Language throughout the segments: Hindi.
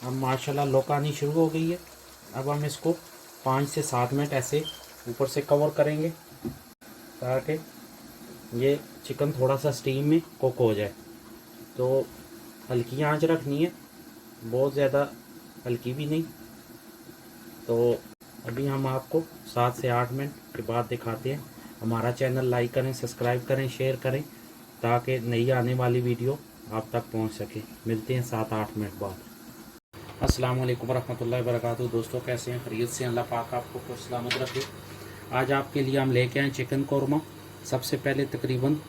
अब माशाल्लाह लौक आनी शुरू हो गई है। अब हम इसको 5 से 7 मिनट ऐसे ऊपर से कवर करेंगे ताकि ये चिकन थोड़ा सा स्टीम में कुक हो जाए। तो हल्की आंच रखनी है, बहुत ज़्यादा हल्की भी नहीं। तो अभी हम आपको 7 से 8 मिनट के बाद दिखाते हैं। हमारा चैनल लाइक करें, सब्सक्राइब करें, शेयर करें ताकि नई आने वाली वीडियो आप तक पहुंच सके। मिलते हैं 7-8 मिनट बाद। अस्सलाम वालेकुम रहमतुल्लाहि व बरकातहू। दोस्तों कैसे हैं? खैरियत से? अल्लाह पाक आपको खुश सलामत रखे। आज आपके लिए हम लेके आए चिकन कौरमा। सबसे पहले तकरीबन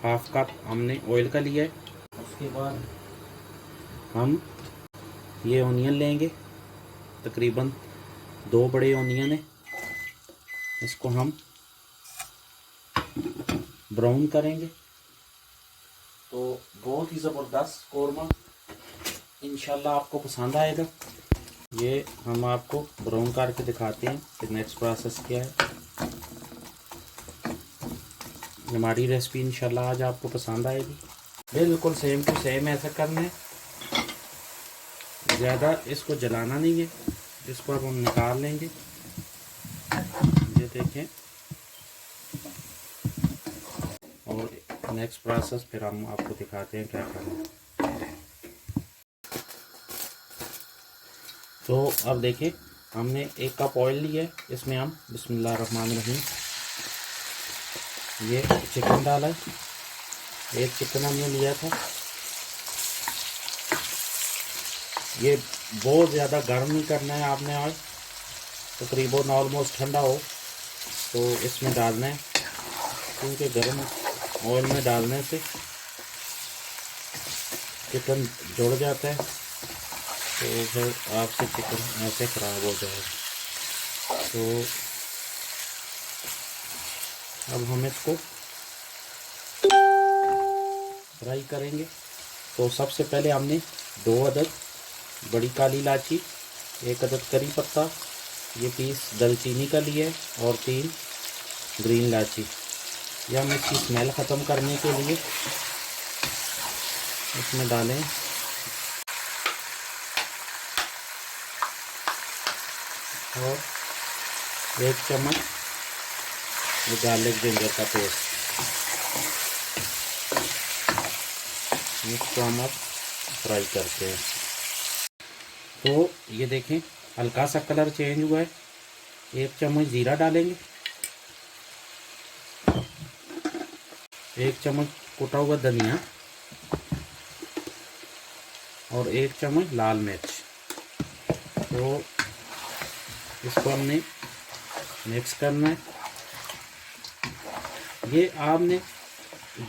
हाफ कप हमने ऑयल का लिया है। उसके बाद हम ये ऑनियन लेंगे, तकरीबन 2 बड़े ऑनियन है। इसको हम ब्राउन करेंगे। तो बहुत ही ज़बरदस्त कौरमा इंशाल्लाह आपको पसंद आएगा। ये हम आपको ब्राउन करके दिखाते हैं कि नेक्स्ट प्रोसेस क्या है। हमारी रेसिपी इंशाल्लाह आज आपको पसंद आएगी। बिल्कुल सेम टू सेम ऐसा करना है, ज़्यादा इसको जलाना नहीं है। इसको अब हम निकाल लेंगे। ये देखें, और नेक्स्ट प्रोसेस फिर हम आपको दिखाते हैं क्या करना है। तो अब देखें, हमने 1 कप ऑयल लिया है। इसमें हम बिस्मिल्लाह रहमान रहीम ये चिकन डाला है। 1 चिकन हमने लिया था। ये बहुत ज़्यादा गर्म नहीं करना है आपने। आज तकरीबन ऑलमोस्ट ठंडा हो तो इसमें डालना है, क्योंकि गर्म ऑयल में डालने से चिकन जुड़ जाता है, तो फिर आपसे चिकन ऐसे ख़राब हो जाएगा। तो अब हम इसको फ्राई करेंगे। तो सबसे पहले हमने 2 अदद बड़ी काली इलायची, 1 अदद करी पत्ता, ये पीस दालचीनी का लिया है, और 3 ग्रीन इलायची। यह हम इसकी स्मेल ख़त्म करने के लिए इसमें डालें। और 1 चम्मच ये गार्लिक जिंजर का पेस्ट। इसको हम अब फ्राई करते हैं। तो ये देखें, हल्का सा कलर चेंज हुआ है। 1 चम्मच ज़ीरा डालेंगे, 1 चम्मच कुटा हुआ धनिया, और 1 चम्मच लाल मिर्च। तो इसको हमने मिक्स करना है। ये आपने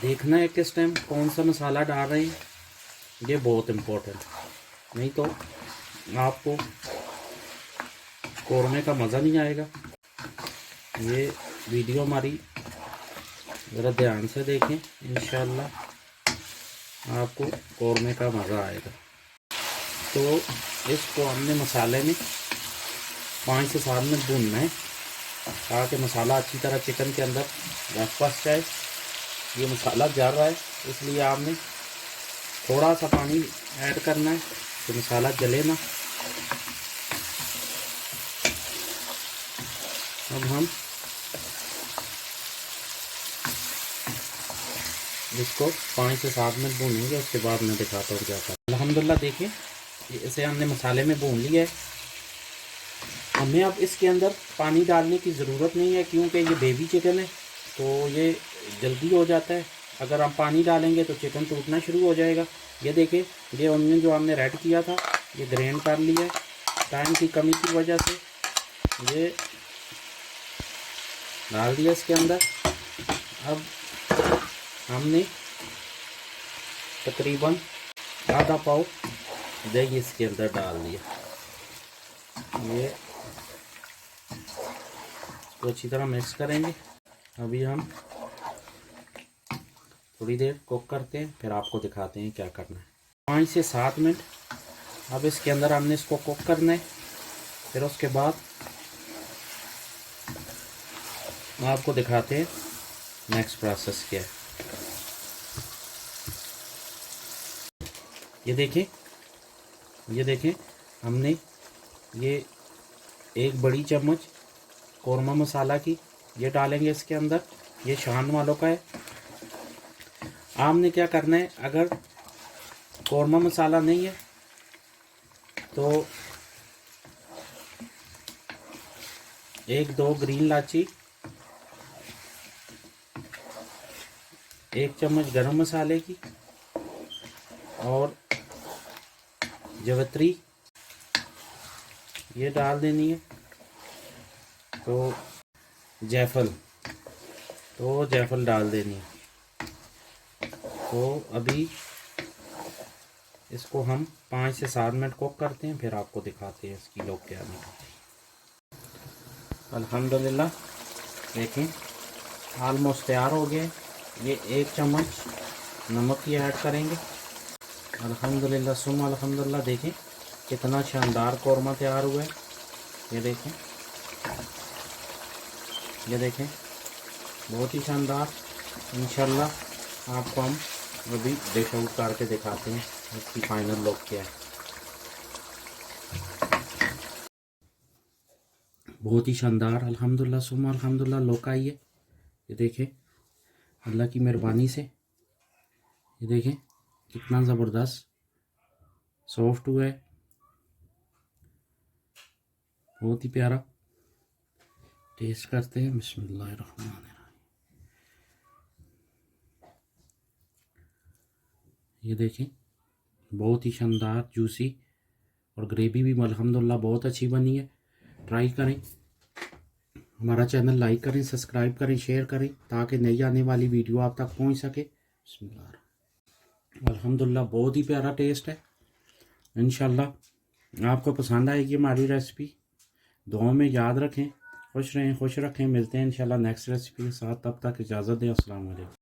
देखना है किस टाइम कौन सा मसाला डाल रहे हैं, ये बहुत इम्पोर्टेंट, नहीं तो आपको कौरमे का मज़ा नहीं आएगा। ये वीडियो हमारी ज़रा ध्यान से देखें, इंशाल्लाह आपको कौरमे का मज़ा आएगा। तो इसको हमने मसाले में 5 से 7 मिनट भूनना है ताकि मसाला अच्छी तरह चिकन के अंदर फंस जाए। ये मसाला जल रहा है, इसलिए आपने थोड़ा सा पानी ऐड करना है तो मसाला जले ना। अब हम इसको 5 से 7 मिनट भूनेंगे, उसके बाद मैं दिखाता हूँ क्या करना। अल्हम्दुलिल्लाह देखिए, इसे हमने मसाले में भून लिया है। हमें अब इसके अंदर पानी डालने की ज़रूरत नहीं है, क्योंकि ये बेबी चिकन है तो ये जल्दी हो जाता है। अगर हम पानी डालेंगे तो चिकन टूटना शुरू हो जाएगा। ये देखें, ये ऑनियन जो हमने रेड किया था ये ग्राइंड कर लिया है। टाइम की कमी की वजह से ये डाल दिया इसके अंदर। अब हमने तकरीबन आधा पाव दही इसके अंदर डाल दिया। ये इसको अच्छी तरह मिक्स करेंगे। अभी हम थोड़ी देर कुक करते हैं, फिर आपको दिखाते हैं क्या करना है। 5 से 7 मिनट अब इसके अंदर हमने इसको कुक करना है। फिर उसके बाद आपको दिखाते हैं नेक्स्ट प्रोसेस क्या है। ये देखिए, ये देखें, हमने ये 1 बड़ी चम्मच कौरमा मसाला की ये डालेंगे इसके अंदर। ये शान वालों का है। आपने क्या करना है, अगर कौरमा मसाला नहीं है तो 1-2 ग्रीन इलायची, 1 चम्मच गरम मसाले की और जवित्री ये डाल देनी है। तो जायफल डाल देनी है। तो अभी इसको हम 5 से 7 मिनट कुक करते हैं, फिर आपको दिखाते हैं इसकी लोग क्या निकलती है। अल्हम्दुलिल्लाह देखें ऑलमोस्ट तैयार हो गए। ये 1 चम्मच नमक की ऐड करेंगे। अल्हम्दुलिल्लाह सुम अल्हम्दुलिल्लाह, देखें कितना शानदार कौरमा तैयार हुआ है। ये देखें बहुत ही शानदार। इंशाल्लाह आपको हम अभी डिश आउट करके दिखाते हैं इसकी फाइनल लुक क्या है। बहुत ही शानदार अल्हम्दुलिल्लाह सुम्मा अल्हम्दुलिल्लाह लुक आई है। ये देखें अल्लाह की मेहरबानी से, ये देखें कितना ज़बरदस्त सॉफ्ट हुआ है, बहुत ही प्यारा। टेस्ट करते हैं। बिस्मिल्लाहिर्रहमानिर्रहीम। ये देखें बहुत ही शानदार जूसी और ग्रेवी भी अल्हम्दुलिल्लाह बहुत अच्छी बनी है। ट्राई करें, हमारा चैनल लाइक करें, सब्सक्राइब करें, शेयर करें ताकि नई आने वाली वीडियो आप तक पहुंच सके। बिस्मिल्लाह। अल्हम्दुलिल्लाह बहुत ही प्यारा टेस्ट है। इंशाल्लाह आपको पसंद आएगी हमारी रेसिपी। दुआ में याद रखें, खुश रहें, खुश रखें। मिलते हैं इंशाल्लाह नेक्स्ट रेसिपी के साथ। तब तक इजाज़त दें। अस्सलाम वालेकुम।